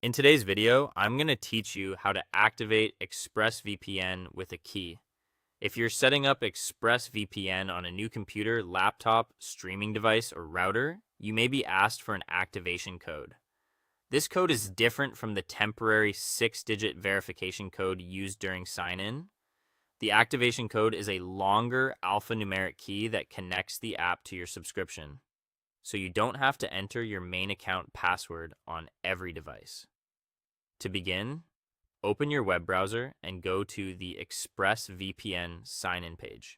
In today's video, I'm going to teach you how to activate ExpressVPN with a key. If you're setting up ExpressVPN on a new computer, laptop, streaming device, or router, you may be asked for an activation code. This code is different from the temporary 6-digit verification code used during sign-in. The activation code is a longer alphanumeric key that connects the app to your subscription, so you don't have to enter your main account password on every device. To begin, open your web browser and go to the ExpressVPN sign-in page.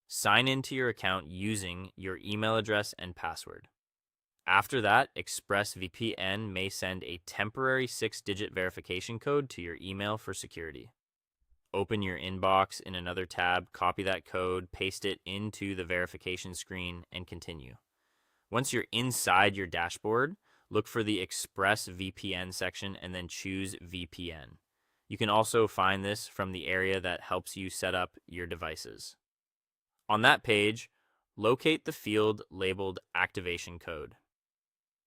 Sign into your account using your email address and password. After that, ExpressVPN may send a temporary 6-digit verification code to your email for security. Open your inbox in another tab, copy that code, paste it into the verification screen, and continue. Once you're inside your dashboard, look for the ExpressVPN section and then choose VPN. You can also find this from the area that helps you set up your devices. On that page, locate the field labeled Activation Code.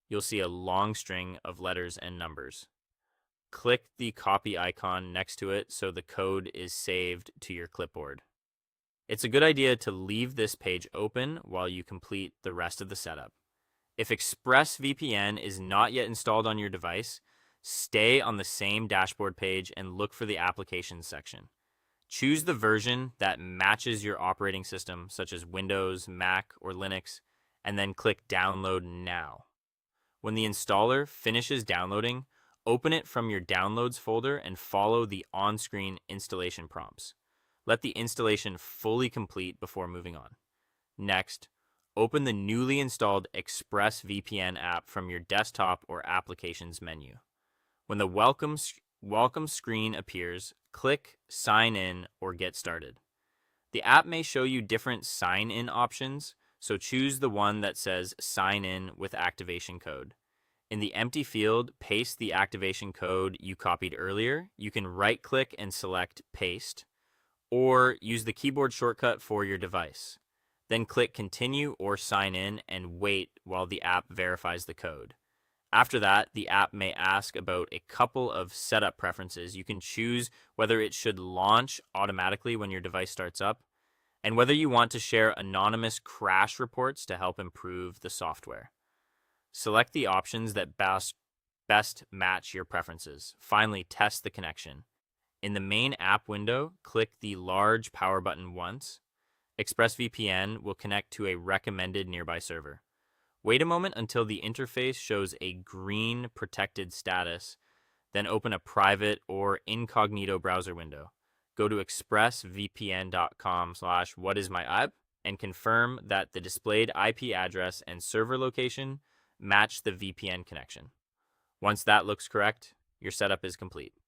You'll see a long string of letters and numbers. Click the copy icon next to it so the code is saved to your clipboard. It's a good idea to leave this page open while you complete the rest of the setup. If ExpressVPN is not yet installed on your device, stay on the same dashboard page and look for the Applications section. Choose the version that matches your operating system, such as Windows, Mac, or Linux, and then click Download Now. When the installer finishes downloading, open it from your Downloads folder and follow the on-screen installation prompts. Let the installation fully complete before moving on. Next, open the newly installed ExpressVPN app from your desktop or Applications menu. When the welcome screen appears, click Sign In or Get Started. The app may show you different sign-in options, so choose the one that says Sign In with Activation Code. In the empty field, paste the activation code you copied earlier. You can right-click and select Paste, or use the keyboard shortcut for your device. Then click Continue or Sign In and wait while the app verifies the code. After that, the app may ask about a couple of setup preferences. You can choose whether it should launch automatically when your device starts up, and whether you want to share anonymous crash reports to help improve the software. Select the options that best match your preferences. Finally, test the connection. In the main app window, click the large power button once. ExpressVPN will connect to a recommended nearby server. Wait a moment until the interface shows a green protected status, then open a private or incognito browser window. Go to expressvpn.com/whatismyapp and confirm that the displayed IP address and server location match the VPN connection. Once that looks correct, your setup is complete.